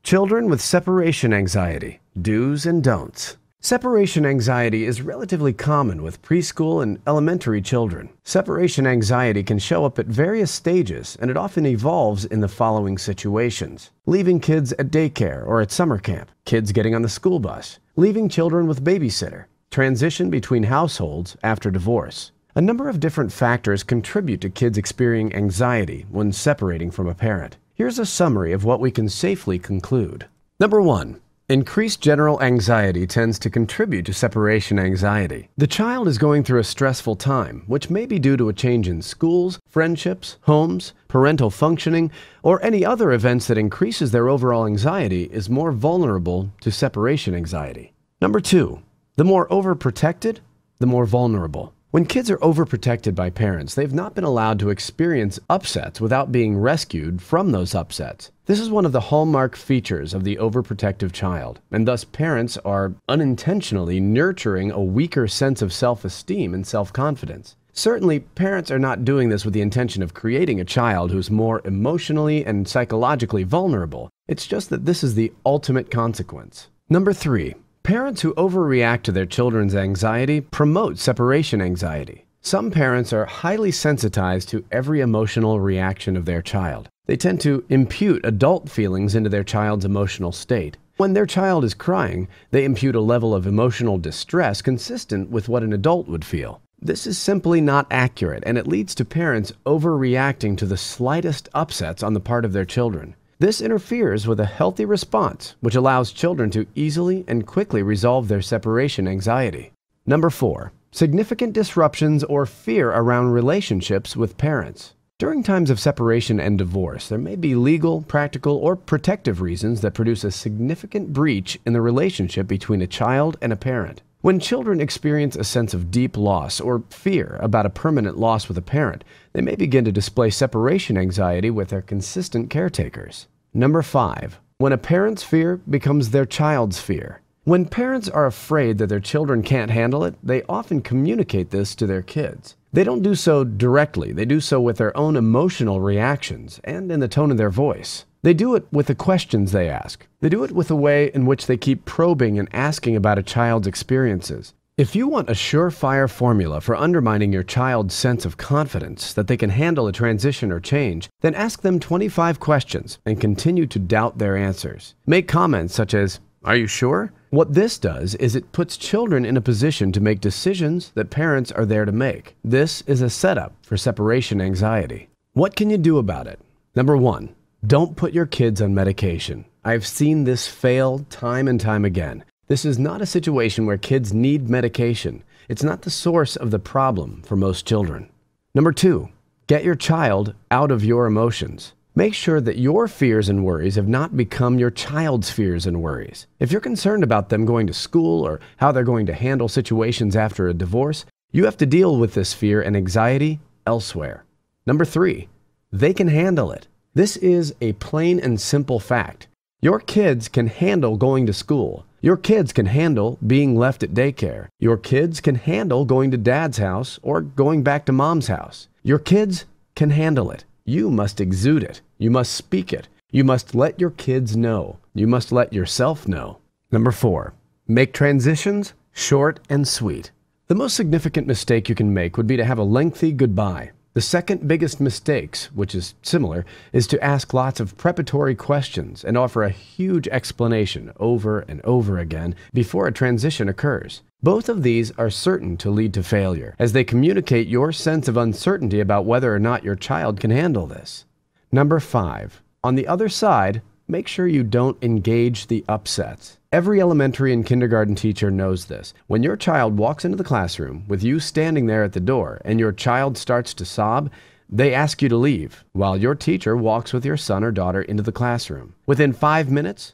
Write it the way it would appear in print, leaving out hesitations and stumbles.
Children with separation anxiety, do's and don'ts. Separation anxiety is relatively common with preschool and elementary children. Separation anxiety can show up at various stages, and it often evolves in the following situations: leaving kids at daycare or at summer camp, kids getting on the school bus, leaving children with babysitter, transition between households after divorce. A number of different factors contribute to kids experiencing anxiety when separating from a parent. Here's a summary of what we can safely conclude. Number 1. Increased general anxiety tends to contribute to separation anxiety. The child is going through a stressful time, which may be due to a change in schools, friendships, homes, parental functioning, or any other events that increases their overall anxiety is more vulnerable to separation anxiety. Number 2. The more overprotected, the more vulnerable. When kids are overprotected by parents, they've not been allowed to experience upsets without being rescued from those upsets. This is one of the hallmark features of the overprotective child, and thus parents are unintentionally nurturing a weaker sense of self-esteem and self-confidence. Certainly, parents are not doing this with the intention of creating a child who's more emotionally and psychologically vulnerable. It's just that this is the ultimate consequence. Number 3. Parents who overreact to their children's anxiety promote separation anxiety. Some parents are highly sensitized to every emotional reaction of their child. They tend to impute adult feelings into their child's emotional state. When their child is crying, they impute a level of emotional distress consistent with what an adult would feel. This is simply not accurate, and it leads to parents overreacting to the slightest upsets on the part of their children. This interferes with a healthy response, which allows children to easily and quickly resolve their separation anxiety. Number 4. Significant disruptions or fear around relationships with parents. During times of separation and divorce, there may be legal, practical, or protective reasons that produce a significant breach in the relationship between a child and a parent. When children experience a sense of deep loss or fear about a permanent loss with a parent, they may begin to display separation anxiety with their consistent caretakers. Number 5. When a parent's fear becomes their child's fear. When parents are afraid that their children can't handle it, they often communicate this to their kids. They don't do so directly, they do so with their own emotional reactions and in the tone of their voice. They do it with the questions they ask. They do it with the way in which they keep probing and asking about a child's experiences. If you want a surefire formula for undermining your child's sense of confidence that they can handle a transition or change, then ask them 25 questions and continue to doubt their answers. Make comments such as, "Are you sure?" What this does is it puts children in a position to make decisions that parents are there to make. This is a setup for separation anxiety. What can you do about it? Number 1. Don't put your kids on medication. I've seen this fail time and time again. This is not a situation where kids need medication. It's not the source of the problem for most children. Number 2. Get your child out of your emotions. Make sure that your fears and worries have not become your child's fears and worries. If you're concerned about them going to school or how they're going to handle situations after a divorce, you have to deal with this fear and anxiety elsewhere. Number 3. They can handle it. This is a plain and simple fact. Your kids can handle going to school. Your kids can handle being left at daycare. Your kids can handle going to dad's house or going back to mom's house. Your kids can handle it. You must exude it. You must speak it. You must let your kids know. You must let yourself know. Number 4. Make transitions short and sweet. The most significant mistake you can make would be to have a lengthy goodbye. The second biggest mistake, which is similar, is to ask lots of preparatory questions and offer a huge explanation over and over again before a transition occurs. Both of these are certain to lead to failure, as they communicate your sense of uncertainty about whether or not your child can handle this. Number 5. On the other side, make sure you don't engage the upsets. Every elementary and kindergarten teacher knows this. When your child walks into the classroom with you standing there at the door and your child starts to sob, they ask you to leave while your teacher walks with your son or daughter into the classroom. Within 5 minutes,